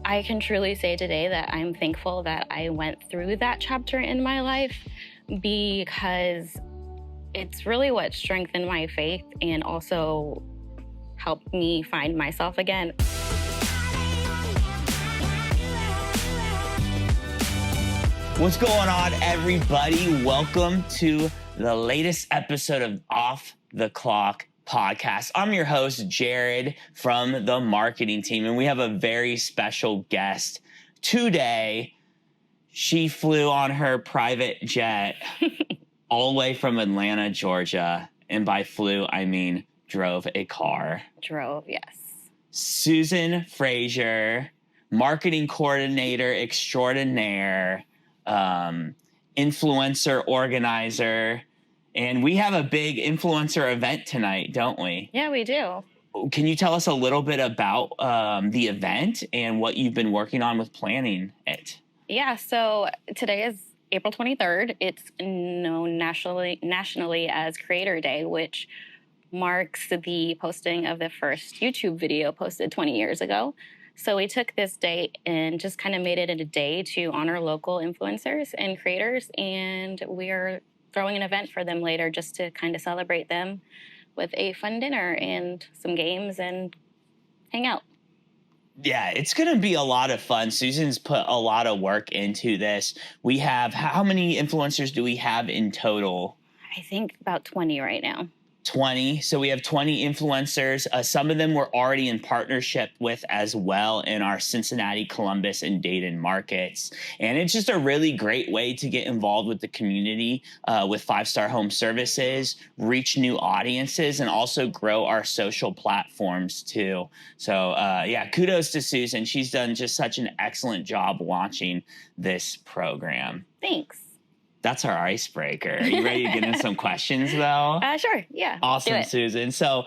I can truly say today that I'm thankful that I went through that chapter in my life, because it's really what strengthened my faith and also helped me find myself again. What's going on, everybody? Welcome to the latest episode of Off the Clock podcast. I'm your host, Jared, from the marketing team, and we have a very special guest today. She flew on her private jet all the way from Atlanta, Georgia, and by flew, I mean drove a car. Drove, yes. Susan Frasier, marketing coordinator extraordinaire, influencer organizer, and we have a big influencer event tonight, don't we? Yeah, we do. Can you tell us a little bit about the event and what you've been working on with planning it? Yeah, so today is April 23rd. It's known nationally as Creator Day, which marks the posting of the first YouTube video posted 20 years ago. So we took this day and just kind of made it a day to honor local influencers and creators, and we're throwing an event for them later just to kind of celebrate them with a fun dinner and some games and hang out. Yeah, it's going to be a lot of fun. Susan's put a lot of work into this. We have, how many influencers do we have in total? I think about 20 right now. 20. So we have 20 influencers. Some of them we're already in partnership with as well in our Cincinnati, Columbus, and Dayton markets. And it's just a really great way to get involved with the community with 5-Star Home Services, reach new audiences, and also grow our social platforms too. So yeah, kudos to Susan. She's done just such an excellent job launching this program. Thanks. That's our icebreaker. Are you ready to get in some questions, though? Sure. Yeah. Awesome, Susan. So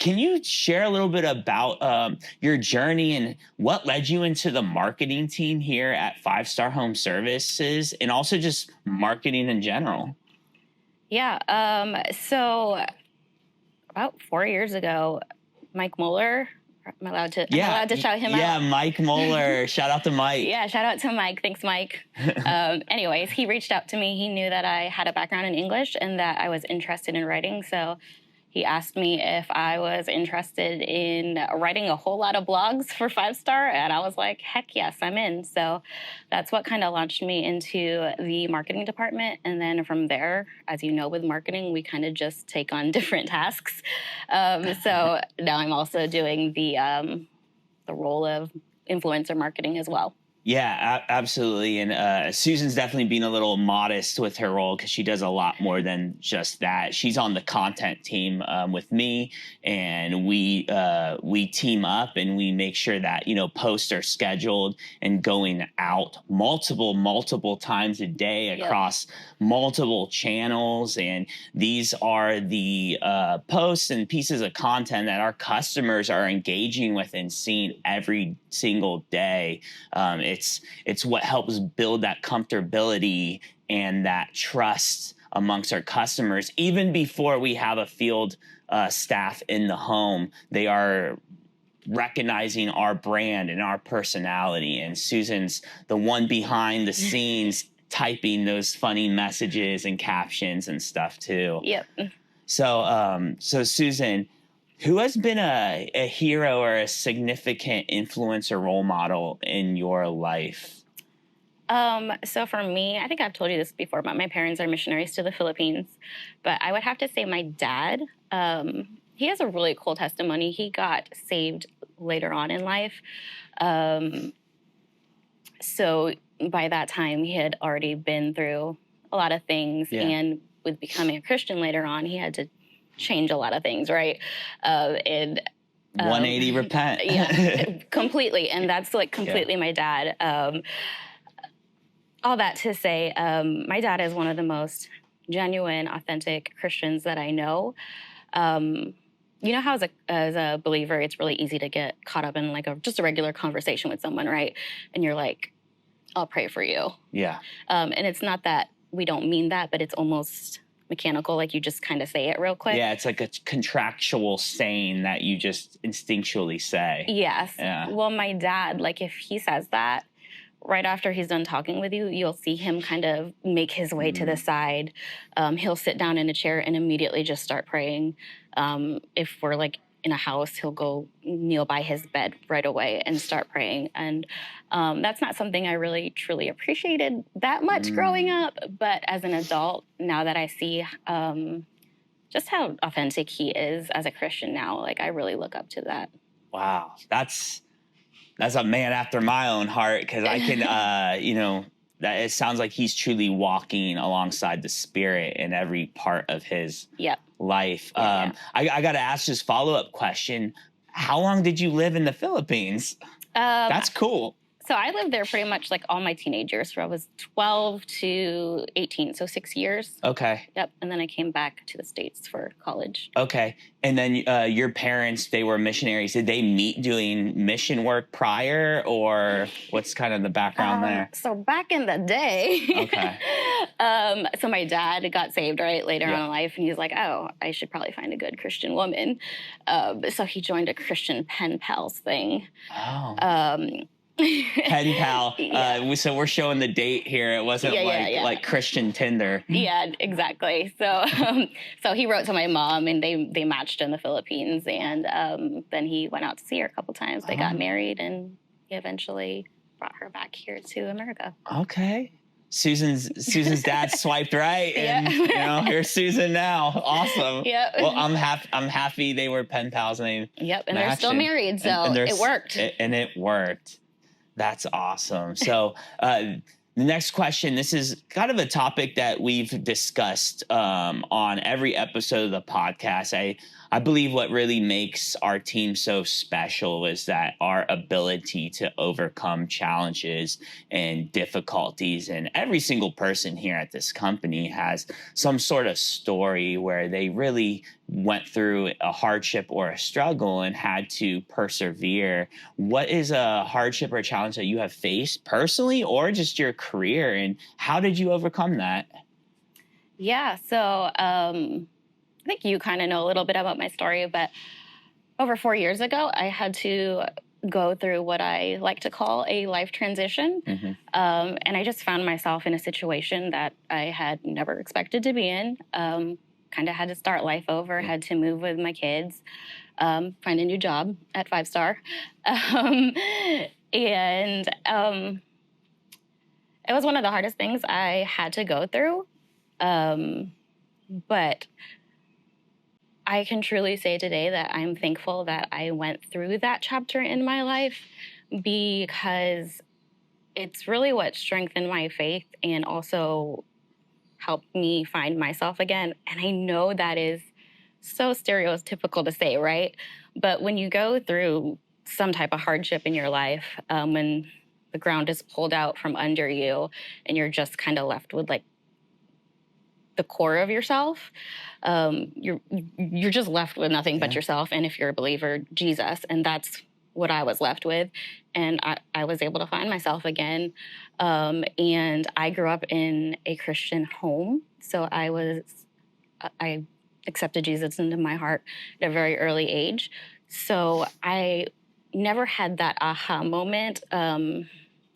can you share a little bit about your journey and what led you into the marketing team here at 5-Star Home Services and also just marketing in general? Yeah. So about 4 years ago, Mike Moeller, am I allowed to shout him out? Yeah, Mike Moeller. Shout out to Mike. Yeah, shout out to Mike. Thanks, Mike. Anyways, he reached out to me. He knew that I had a background in English and that I was interested in writing. So he asked me if I was interested in writing a whole lot of blogs for 5-Star. And I was like, heck yes, I'm in. So that's what kind of launched me into the marketing department. And then from there, as you know, with marketing, we kind of just take on different tasks. So now I'm also doing the role of influencer marketing as well. Yeah, absolutely. And Susan's definitely being a little modest with her role because she does a lot more than just that. She's on the content team with me, and we team up and we make sure that, posts are scheduled and going out multiple times a day across multiple channels. And these are the posts and pieces of content that our customers are engaging with and seeing every single day. It's what helps build that comfortability and that trust amongst our customers. Even before we have a field staff in the home, they are recognizing our brand and our personality. And Susan's the one behind the scenes typing those funny messages and captions and stuff too. Yep. So Susan, who has been a hero or a significant influencer role model in your life? So for me, I think I've told you this before, but my parents are missionaries to the Philippines. But I would have to say my dad, he has a really cool testimony. He got saved later on in life. So by that time, he had already been through a lot of things. Yeah. And with becoming a Christian later on, he had to change a lot of things, right? 180 repent. Yeah, completely. And that's like completely my dad. All that to say, my dad is one of the most genuine, authentic Christians that I know. You know how as a believer, it's really easy to get caught up in like just a regular conversation with someone, right? And you're like, I'll pray for you. Yeah. And it's not that we don't mean that, but it's almost mechanical, like you just kind of say it real quick. Yeah, it's like a contractual saying that you just instinctually say. Yes. Yeah. Well, my dad, like if he says that, right after he's done talking with you, you'll see him kind of make his way to the side. He'll sit down in a chair and immediately just start praying. If we're like in a house, he'll go kneel by his bed right away and start praying. And that's not something I really truly appreciated that much growing up. But as an adult, now that I see just how authentic he is as a Christian now, like I really look up to that. Wow. That's a man after my own heart, because I can, that it sounds like he's truly walking alongside the Spirit in every part of his life. Yeah. I got to ask this follow-up question. How long did you live in the Philippines? That's cool. So I lived there pretty much like all my teenage years. So I was 12 to 18, so 6 years. Okay. Yep. And then I came back to the States for college. Okay. And then your parents, they were missionaries. Did they meet doing mission work prior, or what's kind of the background there? So back in the day, Okay. So my dad got saved later on in life, and he's like, oh, I should probably find a good Christian woman. So he joined a Christian pen pals thing. Oh. Pen pal. So we're showing the date here. It wasn't like Christian Tinder. Yeah, exactly. So so he wrote to my mom, and they matched in the Philippines, and then he went out to see her a couple times. They got married, and he eventually brought her back here to America. Okay. Susan's dad swiped right, and here's Susan now. Awesome. Yep. Well, I'm happy they were pen pals, and they're still married, so it worked. It worked. That's awesome. So the next question, this is kind of a topic that we've discussed on every episode of the podcast. I believe what really makes our team so special is that our ability to overcome challenges and difficulties. And every single person here at this company has some sort of story where they really went through a hardship or a struggle and had to persevere. What is a hardship or a challenge that you have faced personally, or just your career, and how did you overcome that? Yeah, so I think you kind of know a little bit about my story, but over 4 years ago, I had to go through what I like to call a life transition. And I just found myself in a situation that I had never expected to be in. Kind of had to start life over, had to move with my kids, find a new job at 5-star. It was one of the hardest things I had to go through. But I can truly say today that I'm thankful that I went through that chapter in my life, because it's really what strengthened my faith and also helped me find myself again. And I know that is so stereotypical to say, right? But when you go through some type of hardship in your life, when the ground is pulled out from under you and you're just kind of left with like the core of yourself, you're just left with nothing but yourself. And if you're a believer, Jesus. And that's what I was left with. And I was able to find myself again. And I grew up in a Christian home. So I accepted Jesus into my heart at a very early age. So I never had that aha moment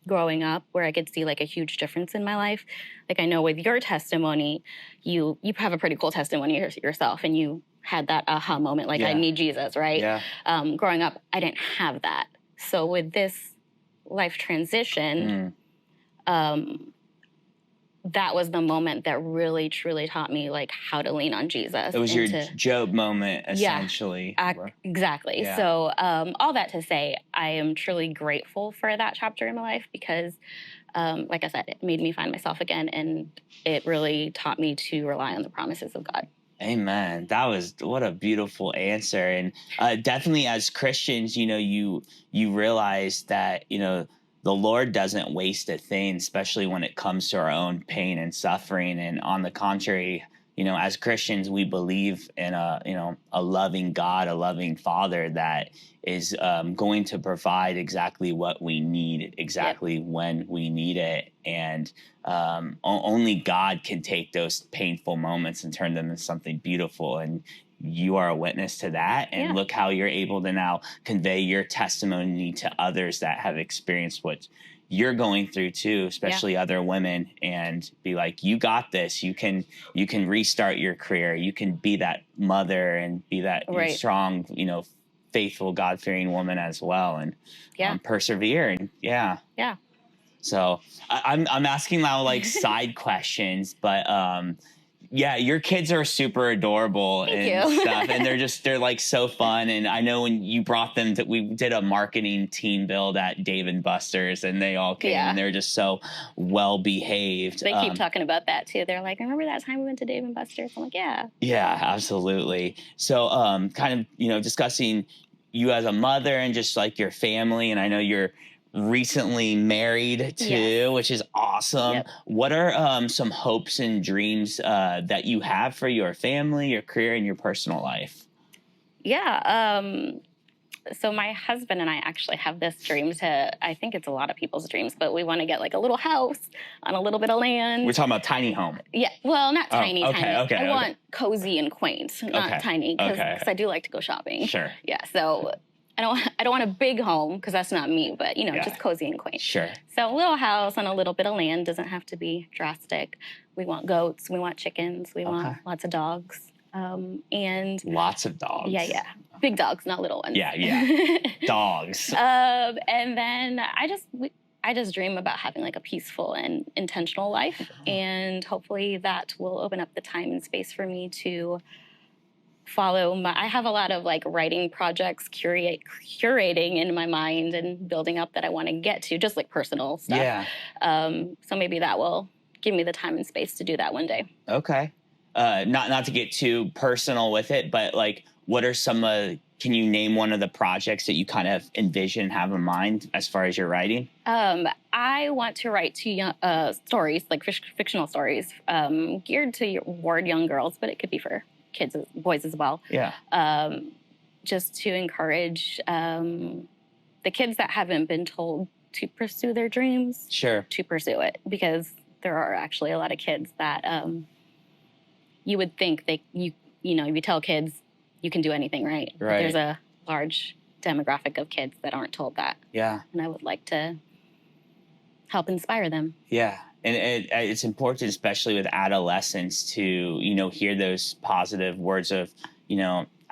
growing up where I could see like a huge difference in my life. Like I know with your testimony, you have a pretty cool testimony yourself, and you had that aha moment, like I need Jesus, right? Yeah. Growing up, I didn't have that. So with this life transition, that was the moment that really, truly taught me like how to lean on Jesus. It was your Job moment, essentially. Exactly. Yeah. So all that to say, I am truly grateful for that chapter in my life because, like I said, it made me find myself again, and it really taught me to rely on the promises of God. Amen. What a beautiful answer. And definitely as Christians, you realize that, the Lord doesn't waste a thing, especially when it comes to our own pain and suffering. And on the contrary, as Christians, we believe in a loving God, a loving Father that is going to provide exactly what we need, exactly when we need it. And only God can take those painful moments and turn them into something beautiful. And you are a witness to that. And look how you're able to now convey your testimony to others that have experienced what you're going through too, especially other women, and be like, you got this. You can restart your career. You can be that mother and be that strong, faithful, God-fearing woman as well, and persevere. And so I'm asking now like side questions, but your kids are super adorable and stuff, and they're like so fun. And I know when you brought them we did a marketing team build at Dave & Buster's, and they all came and they're just so well behaved. They keep talking about that too. They're like, remember that time we went to Dave & Buster's? I'm like, yeah, absolutely. So kind of discussing you as a mother and just like your family, and I know you're recently married too, which is awesome. What are some hopes and dreams that you have for your family, your career, and your personal life? So my husband and I actually have this dream I think it's a lot of people's dreams, but we want to get like a little house on a little bit of land. We're talking about tiny home. Yeah, well, not tiny. Okay. I want cozy and quaint, not tiny, because I do like to go shopping. Sure. Yeah, so I don't want a big home because that's not me, but just cozy and quaint. Sure. So a little house on a little bit of land, doesn't have to be drastic. We want goats, we want chickens, we want lots of dogs. And lots of dogs. Yeah. Big dogs, not little ones. Yeah. Dogs. And then I just dream about having like a peaceful and intentional life, and hopefully that will open up the time and space for me to follow I have a lot of like writing projects curating in my mind and building up that I want to get to, just like personal stuff. So maybe that will give me the time and space to do that one day. Okay. Not to get too personal with it, but like, what are some can you name one of the projects that you kind of envision, have in mind as far as your writing? I want to write stories, like fictional stories, geared toward young girls, but it could be for kids, boys as well. Just to encourage the kids that haven't been told to pursue their dreams, to pursue it, because there are actually a lot of kids that you would think you tell kids you can do anything, right? But there's a large demographic of kids that aren't told that. And I would like to help inspire them. And it's important, especially with adolescents, to, hear those positive words of,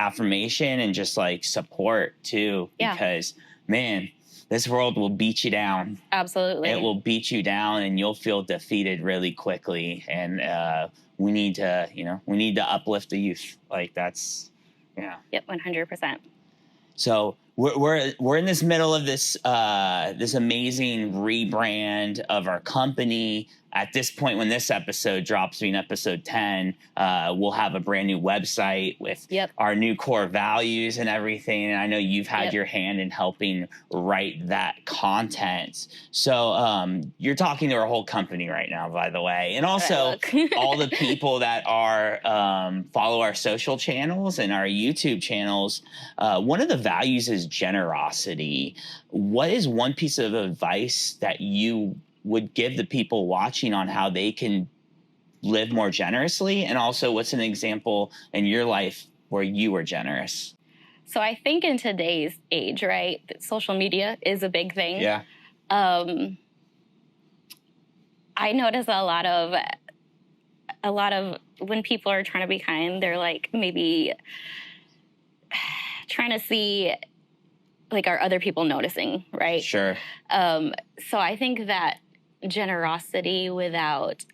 affirmation and just like support too. Because, man, this world will beat you down. Absolutely. It will beat you down and you'll feel defeated really quickly. And we need to uplift the youth. Like that's, Yep, 100%. So we're in this middle of this amazing rebrand of our company. At this point, when this episode drops, being episode 10, we'll have a brand new website with our new core values and everything. And I know you've had your hand in helping write that content. So you're talking to our whole company right now, by the way. And also all the people that are follow our social channels and our YouTube channels. One of the values is generosity. What is one piece of advice that you would give the people watching on how they can live more generously? And also, what's an example in your life where you were generous? So I think in today's age, right, that social media is a big thing. I notice a lot of when people are trying to be kind, they're like maybe trying to see, like, are other people noticing, right? Sure. So I think that generosity without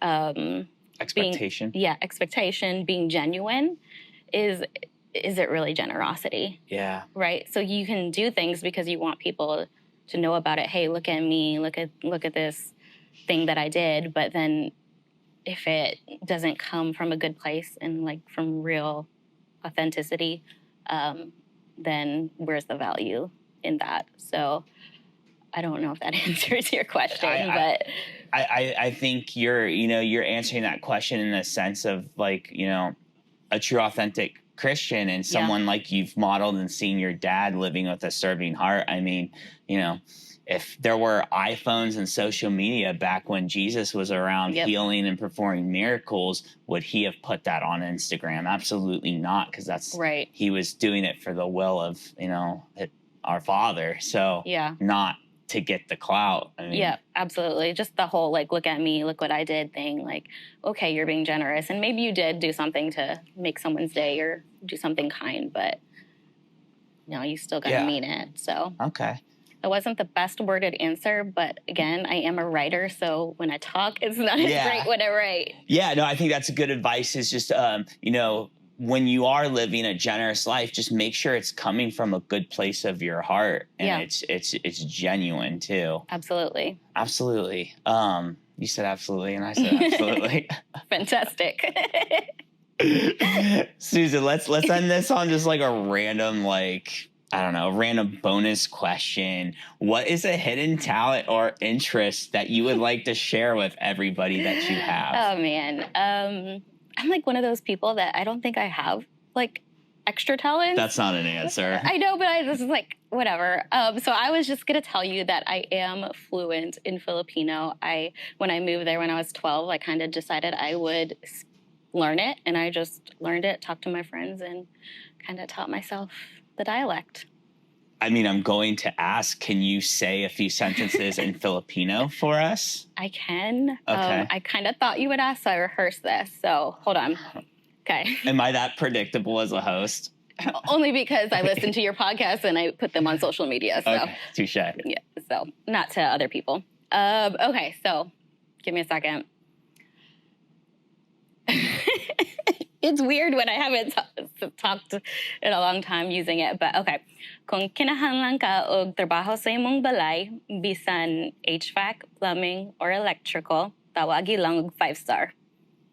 expectation. Expectation, being genuine is it really generosity? Right? So you can do things because you want people to know about it. Hey, look at me, look at this thing that I did. But then if it doesn't come from a good place and like from real authenticity, then where's the value in that? So I don't know if that answers your question, but I think you're answering that question in a sense of like, a true authentic Christian and someone like you've modeled and seen your dad living with a serving heart. I mean, if there were iPhones and social media back when Jesus was around healing and performing miracles, would he have put that on Instagram? Absolutely not, because that's right. He was doing it for the will of, our Father. So not to get the clout. I mean, yeah, absolutely. Just the whole, like, look at me, look what I did thing. Like, okay, you're being generous. And maybe you did do something to make someone's day or do something kind, but you still got to mean it. So, okay. It wasn't the best worded answer, but again, I am a writer. So when I talk, it's not as great when I write. Yeah, no, I think that's a good advice is just, when you are living a generous life, just make sure it's coming from a good place of your heart, and it's genuine too. Absolutely. Absolutely. You said absolutely, and I said absolutely. Fantastic. Susan, let's end this on just like a random, random bonus question. What is a hidden talent or interest that you would like to share with everybody that you have? Oh man. I'm like one of those people that I don't think I have like extra talent. That's not an answer. I know, but this is like whatever. So I was just gonna tell you that I am fluent in Filipino. When I moved there when I was 12, I kind of decided I would learn it, and I just learned it, talked to my friends, and kind of taught myself the dialect. I mean, I'm going to ask, can you say a few sentences in Filipino for us? I can. Okay. I kind of thought you would ask, so I rehearsed this. So hold on. Okay. Am I that predictable as a host? Only because I listen to your podcast and I put them on social media. So. Okay, touche. Yeah, so not to other people. Okay, so give me a second. It's weird when I haven't talked in a long time using it, but okay. Kung kinahanglan ka og trabaho sa imong balay, bisan HVAC, plumbing, or electrical, tawagi lang og 5-star.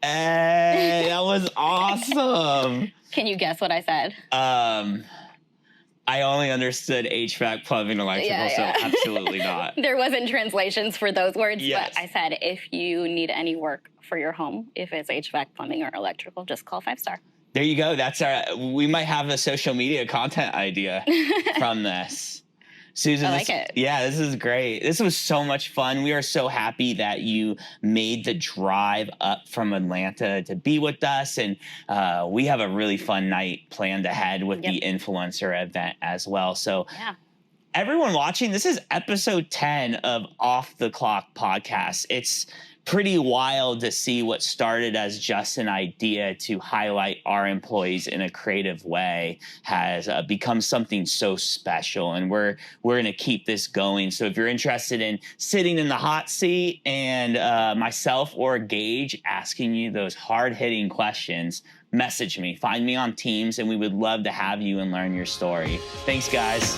Hey, that was awesome. Can you guess what I said? I only understood HVAC, plumbing, electrical, so absolutely not. There wasn't translations for those words, but I said if you need any work for your home, if it's HVAC, plumbing, or electrical, just call 5-star. There you go. We might have a social media content idea from this. Susan, I like it. Yeah, this is great. This was so much fun. We are so happy that you made the drive up from Atlanta to be with us. And we have a really fun night planned ahead with the influencer event as well. So everyone watching, this is episode 10 of Off the Clock podcast. It's pretty wild to see what started as just an idea to highlight our employees in a creative way has become something so special, and we're going to keep this going. So if you're interested in sitting in the hot seat and myself or Gage asking you those hard-hitting questions, message me, find me on Teams, and we would love to have you and learn your story. Thanks, guys.